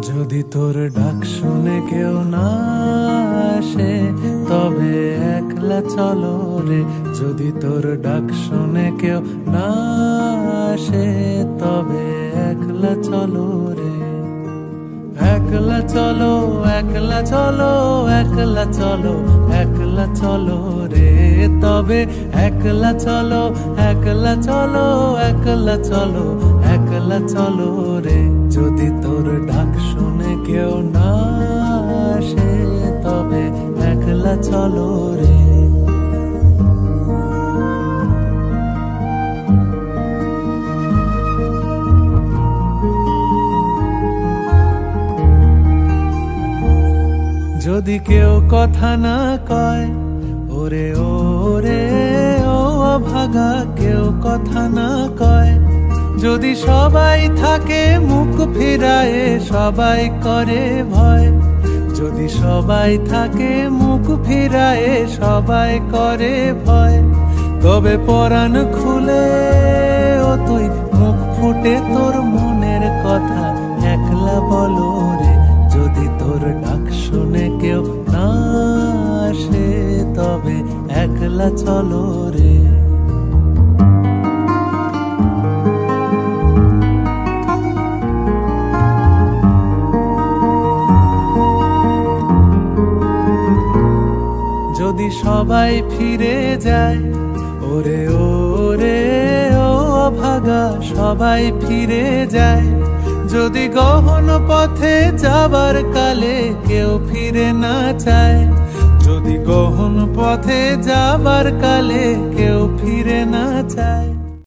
যদি তোর ডাক শুনে কেউ না আসে তবে একলা চলো রে। যদি তোর ডাক শুনে কেউ না আসে তবে একলা চলো রে। একলা চলো, একলা চলো, একলা চলো, একলা চলো রে। তবে একলা চলো, একলা চলো, একলা চলো, একলা চলো রে। যদি তোর ডাক শুনে কেউ না আসে তবে একলা চলো রে। যদি কেউ কথা না কয় ওরে ওরে ও অভাগা, কেউ কথা না কয়। যদি সবাই থাকে মুখ ফিরায়ে সবাই করে ভয়। যদি সবাই থাকে মুখ ফিরায়ে সবাই করে ভয়। তবে পরাণ খুলে ও তুই মুখ ফুটে তোর মনের কথা একলা বলো রে। যদি তোর ডাক শুনে কেউ না আসে তবে একলা চলো রে। যদি সবাই ফিরে যায় ওরে ওরে ও অভাগা, সবাই ফিরে যায়। যদি গহন পথে যাবার কালে কেউ ফিরে না চায়। যদি গহন পথে যাবার কালে কেউ ফিরে না চায়।